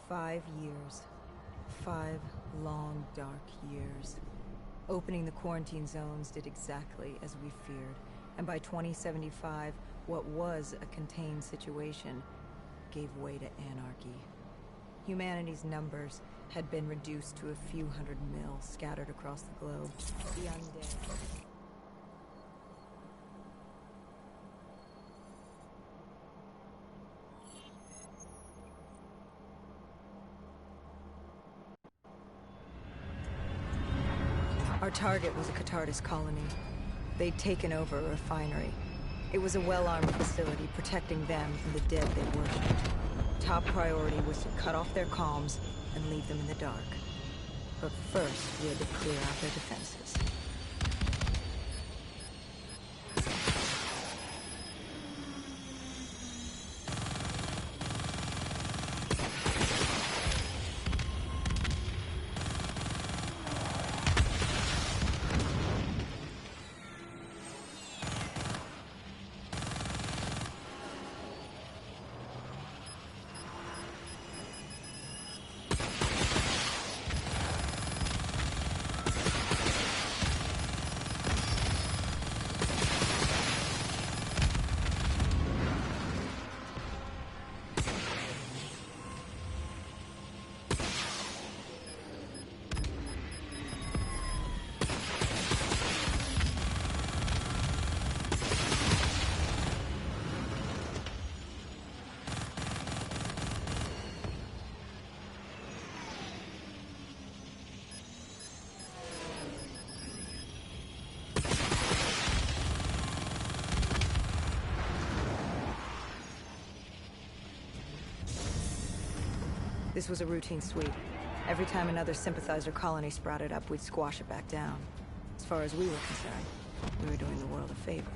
5 years. 5 long, dark years. Opening the quarantine zones did exactly as we feared, and by 2075, what was a contained situation gave way to anarchy. Humanity's numbers had been reduced to a few hundred mil scattered across the globe. The undead. Our target was a Cathartis colony. They'd taken over a refinery. It was a well-armed facility protecting them from the dead they worshipped. Top priority was to cut off their comms and leave them in the dark. But first, we had to clear out their defenses. This was a routine sweep. Every time another sympathizer colony sprouted up, we'd squash it back down. As far as we were concerned, we were doing the world a favor.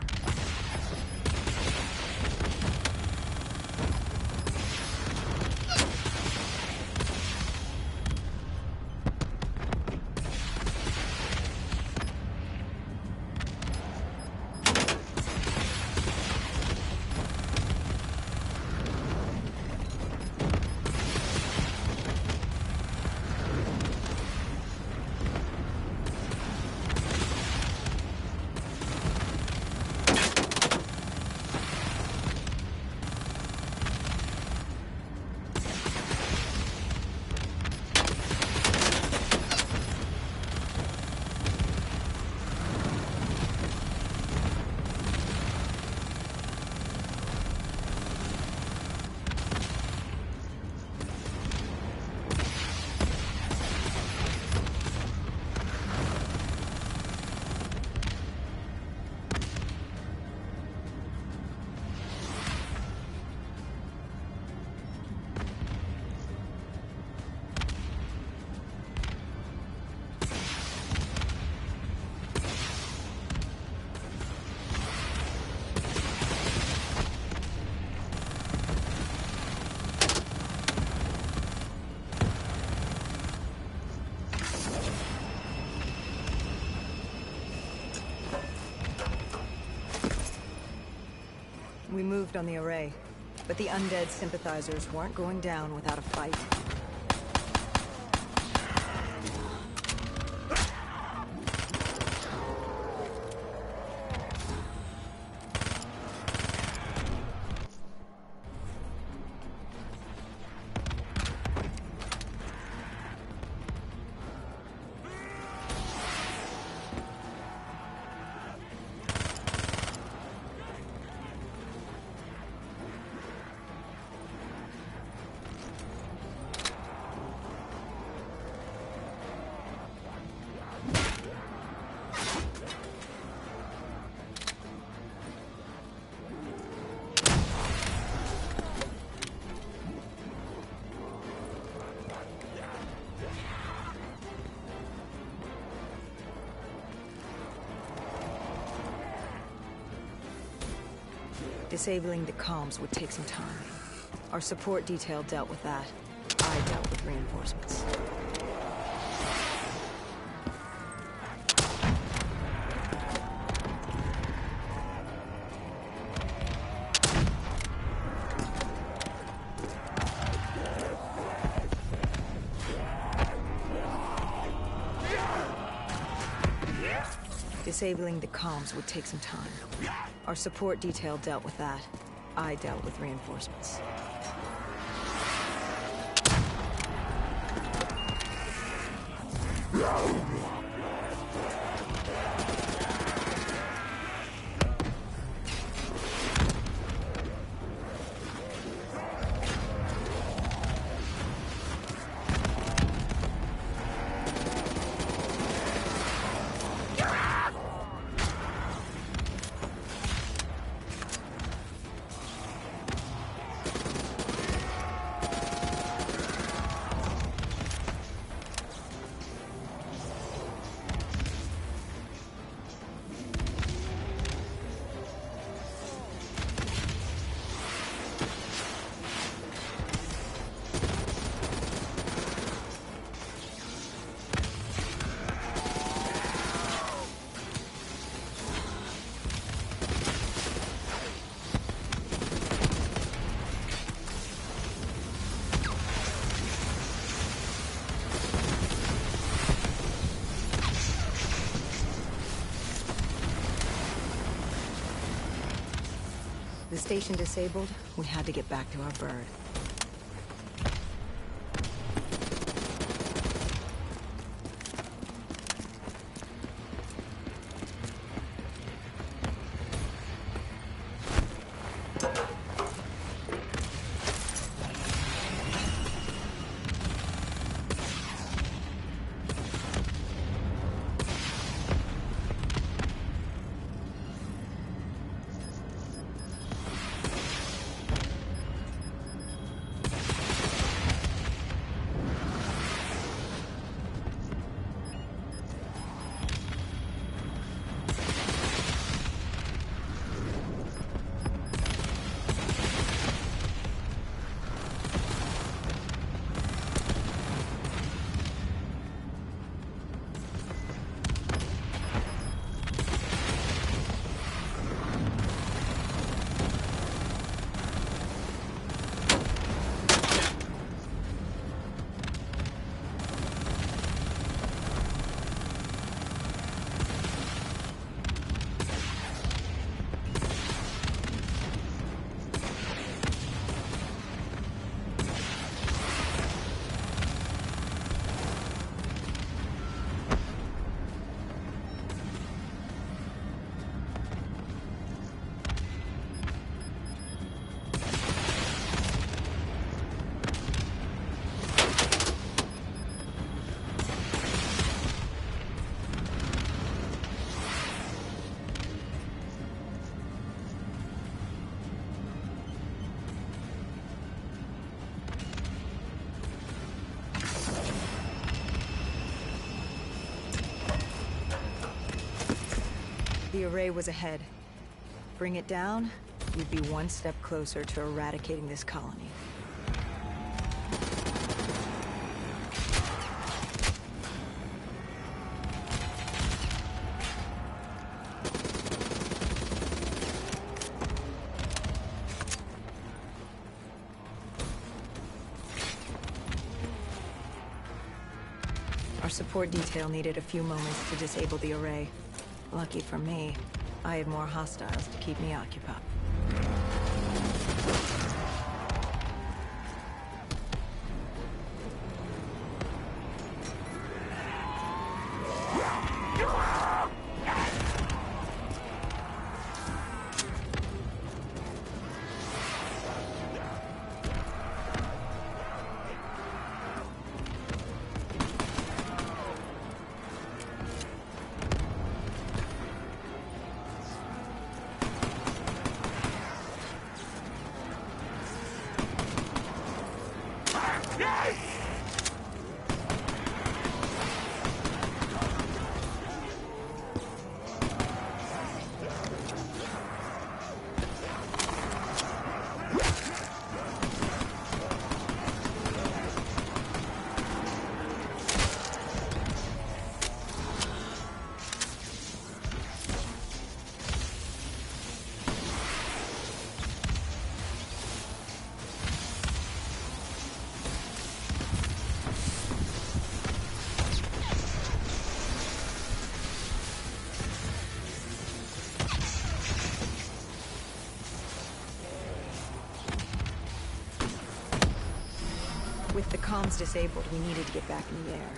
We moved on the array, but the undead sympathizers weren't going down without a fight. Disabling the comms would take some time. Our support detail dealt with that. I dealt with reinforcements. Disabling the comms would take some time. Our support detail dealt with that. I dealt with reinforcements. The station disabled, we had to get back to our bird. The array was ahead. Bring it down, we'd be one step closer to eradicating this colony. Our support detail needed a few moments to disable the array. Lucky for me, I had more hostiles to keep me occupied. comms disabled, we needed to get back in the air.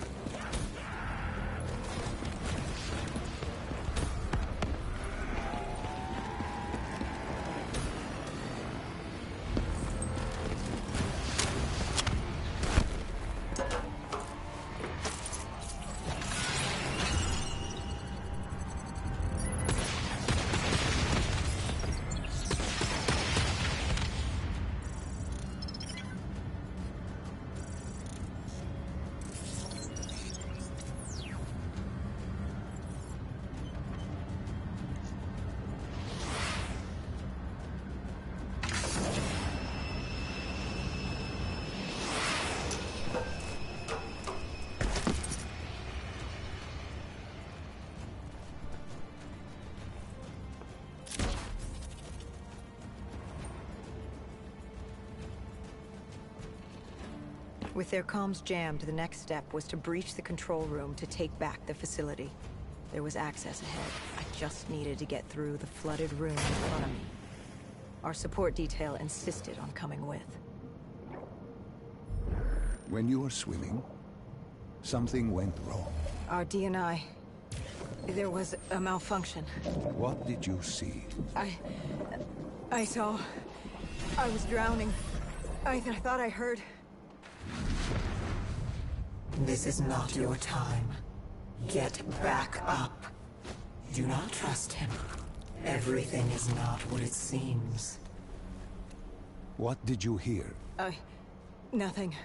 With their comms jammed, the next step was to breach the control room to take back the facility. There was access ahead. I just needed to get through the flooded room in front of me. Our support detail insisted on coming with. When you were swimming, something went wrong. Our DNI... There was a malfunction. What did you see? I saw... I was drowning. I thought I heard... This is not your time. Get back up. Do not trust him. Everything is not what it seems. What did you hear? Nothing.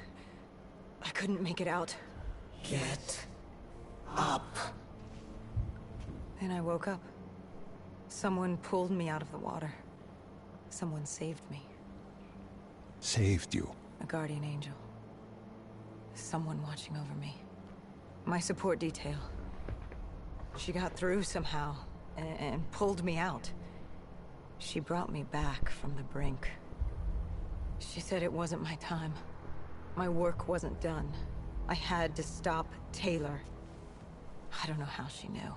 I couldn't make it out. Get up. Then I woke up. Someone pulled me out of the water. Someone saved me. Saved you? A guardian angel. Someone watching over me. My support detail. She got through somehow, and pulled me out. She brought me back from the brink. She said it wasn't my time. My work wasn't done. I had to stop Taylor. I don't know how she knew.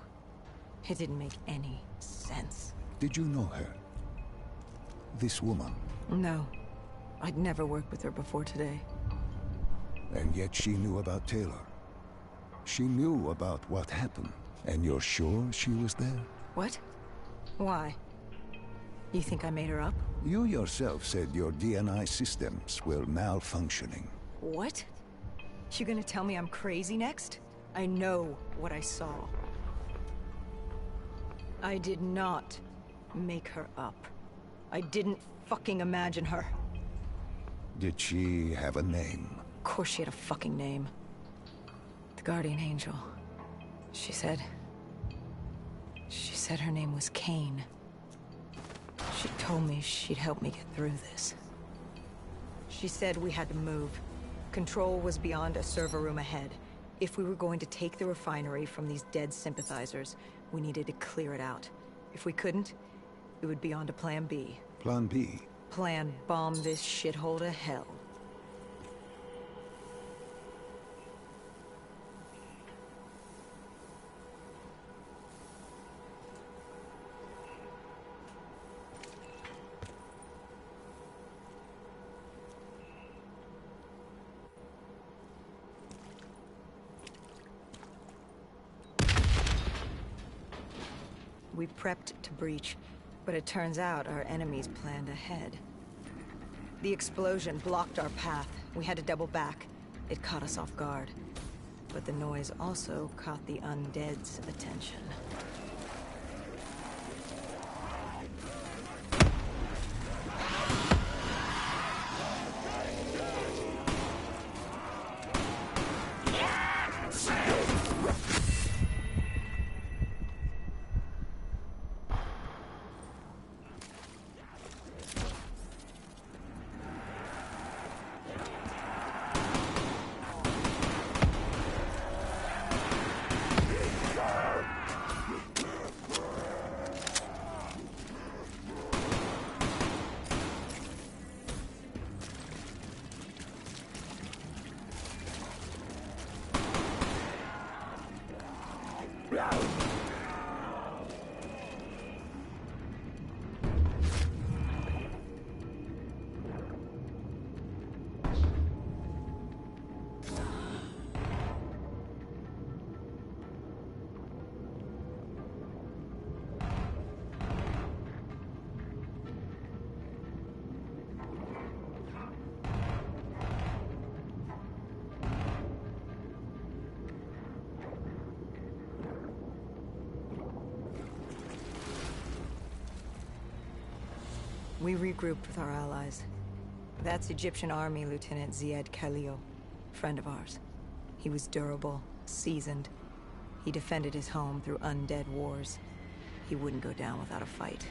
It didn't make any sense. Did you know her? This woman? No. I'd never worked with her before today. And yet she knew about Taylor. She knew about what happened. And you're sure she was there? What? Why? You think I made her up? You yourself said your DNI systems were malfunctioning. What? You gonna tell me I'm crazy next? I know what I saw. I did not make her up. I didn't fucking imagine her. Did she have a name? Of course she had a fucking name. The Guardian Angel. She said her name was Kane. She told me she'd help me get through this. She said we had to move. Control was beyond a server room ahead. If we were going to take the refinery from these dead sympathizers, we needed to clear it out. If we couldn't, it would be on to Plan B. Plan B? Plan bomb this shithole to hell. We prepped to breach, but it turns out our enemies planned ahead. The explosion blocked our path. We had to double back. It caught us off guard. But the noise also caught the undead's attention. We regrouped with our allies. That's Egyptian Army Lieutenant Ziad Khalil, friend of ours. He was durable, seasoned. He defended his home through undead wars. He wouldn't go down without a fight.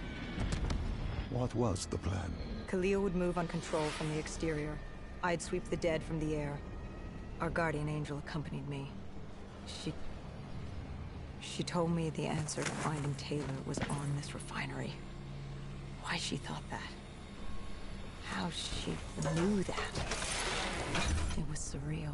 What was the plan? Khalil would move on control from the exterior. I'd sweep the dead from the air. Our guardian angel accompanied me. She told me the answer to finding Taylor was on this refinery. Why she thought that? How she knew that? It was surreal.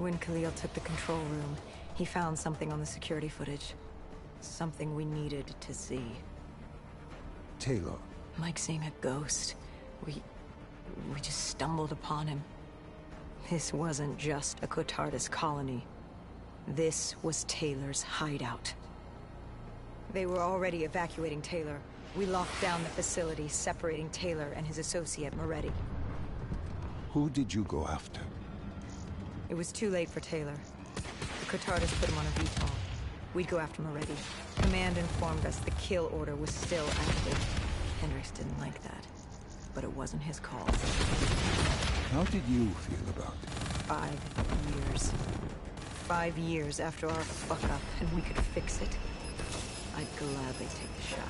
When Khalil took the control room, he found something on the security footage. Something we needed to see. Taylor. Like seeing a ghost. We just stumbled upon him. This wasn't just a Cotardis colony. This was Taylor's hideout. They were already evacuating Taylor. We locked down the facility, separating Taylor and his associate, Moretti. Who did you go after? It was too late for Taylor. The Cotardis put him on a VTOL. We'd go after Moretti. Command informed us the kill order was still active. Hendricks didn't like that, but it wasn't his call. How did you feel about it? 5 years. 5 years after our fuck-up, and we could fix it. I'd gladly take the shot.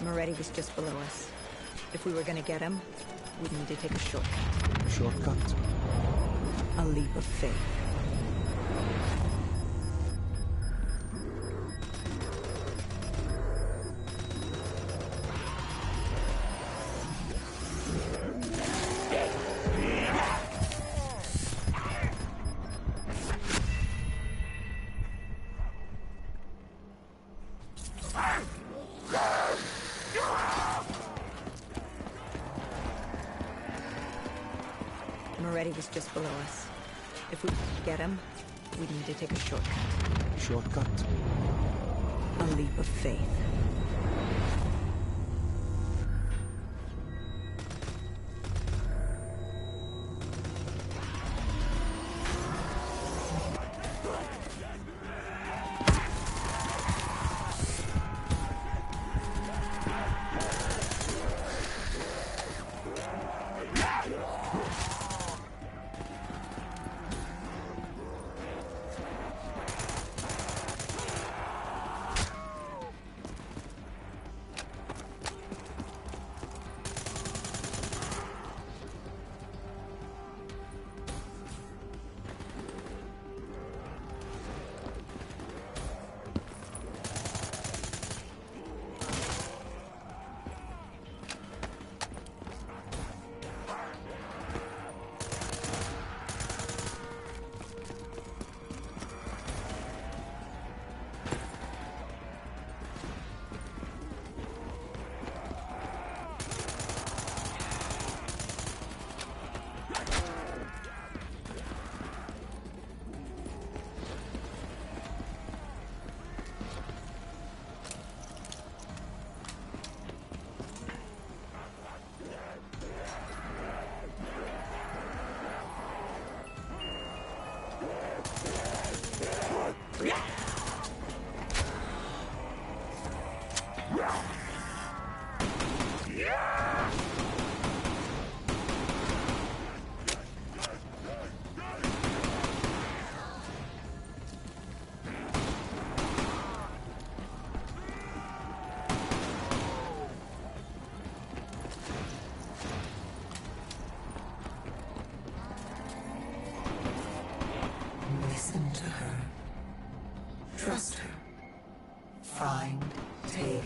Moretti was just below us. If we were gonna get him, we'd need to take a shortcut. Shortcut? A leap of faith. Moretti was just below us. If we get him, we'd need to take a shortcut. Shortcut? A leap of faith. Listen to her. Trust her. Find Taylor.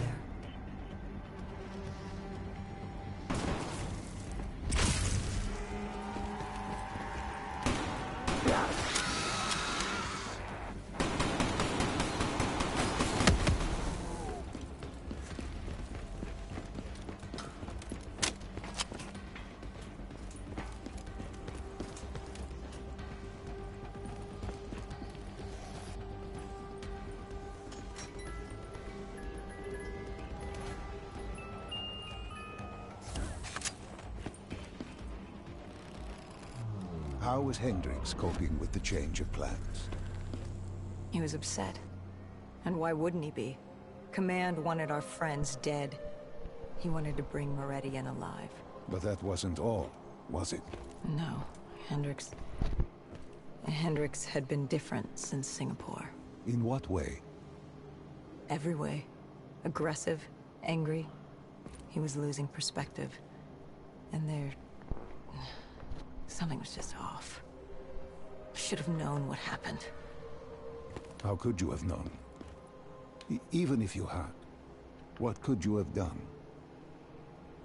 How was Hendricks coping with the change of plans? He was upset. And why wouldn't he be? Command wanted our friends dead. He wanted to bring Moretti in alive. But that wasn't all, was it? No, Hendricks had been different since Singapore. In what way? Every way. Aggressive, angry. He was losing perspective. And something was just off. I should have known what happened. How could you have known? Even if you had, what could you have done?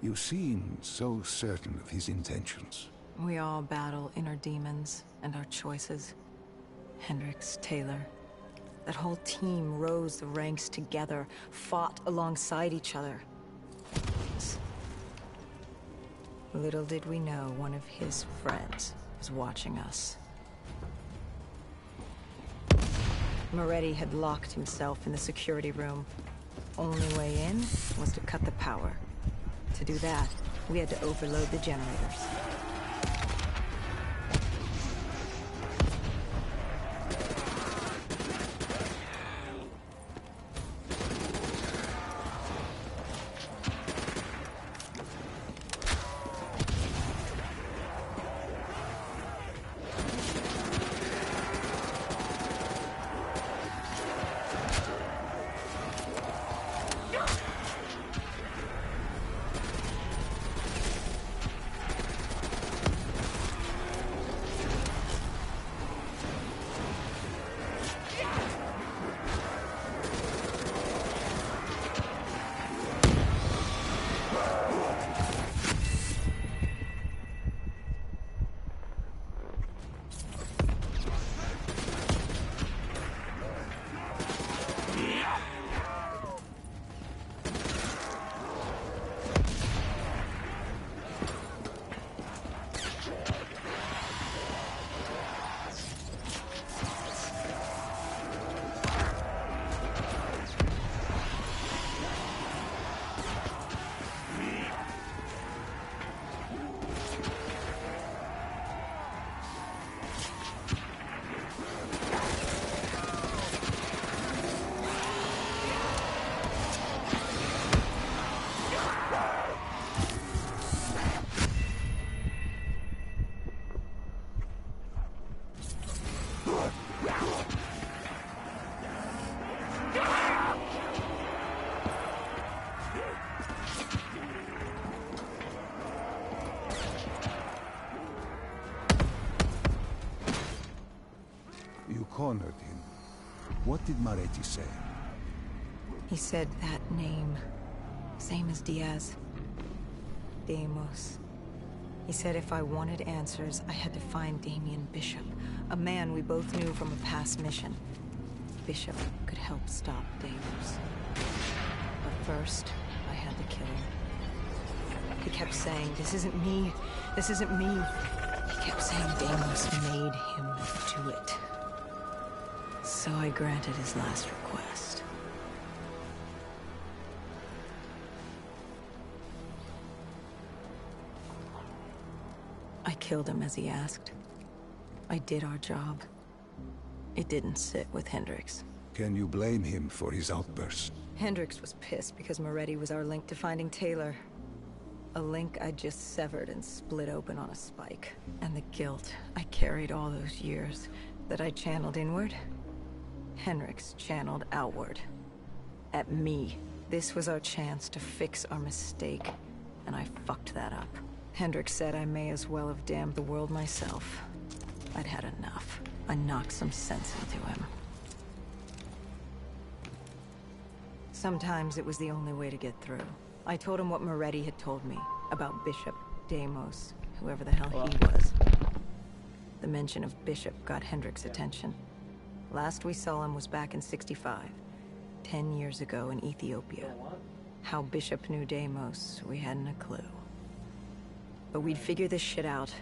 You seem so certain of his intentions. We all battle inner demons and our choices. Hendricks, Taylor. That whole team rose the ranks together, fought alongside each other. Little did we know one of his friends was watching us. Moretti had locked himself in the security room. Only way in was to cut the power. To do that, we had to overload the generators. did Moretti say? He said that name. Same as Diaz. Deimos. He said if I wanted answers, I had to find Damien Bishop, a man we both knew from a past mission. Bishop could help stop Deimos. But first, I had to kill him. He kept saying, this isn't me, this isn't me. He kept saying Deimos made him do it. So I granted his last request. I killed him as he asked. I did our job. It didn't sit with Hendricks. Can you blame him for his outburst? Hendricks was pissed because Moretti was our link to finding Taylor. A link I just severed and split open on a spike. And the guilt I carried all those years that I channeled inward, Hendricks channeled outward. At me. This was our chance to fix our mistake, and I fucked that up. Hendricks said I may as well have damned the world myself. I'd had enough. I knocked some sense into him. Sometimes it was the only way to get through. I told him what Moretti had told me about Bishop, Deimos, whoever the hell he was. The mention of Bishop got Hendricks' attention. Last we saw him was back in '65, 10 years ago in Ethiopia. How Bishop knew Deimos, we hadn't a clue. But we'd figure this shit out,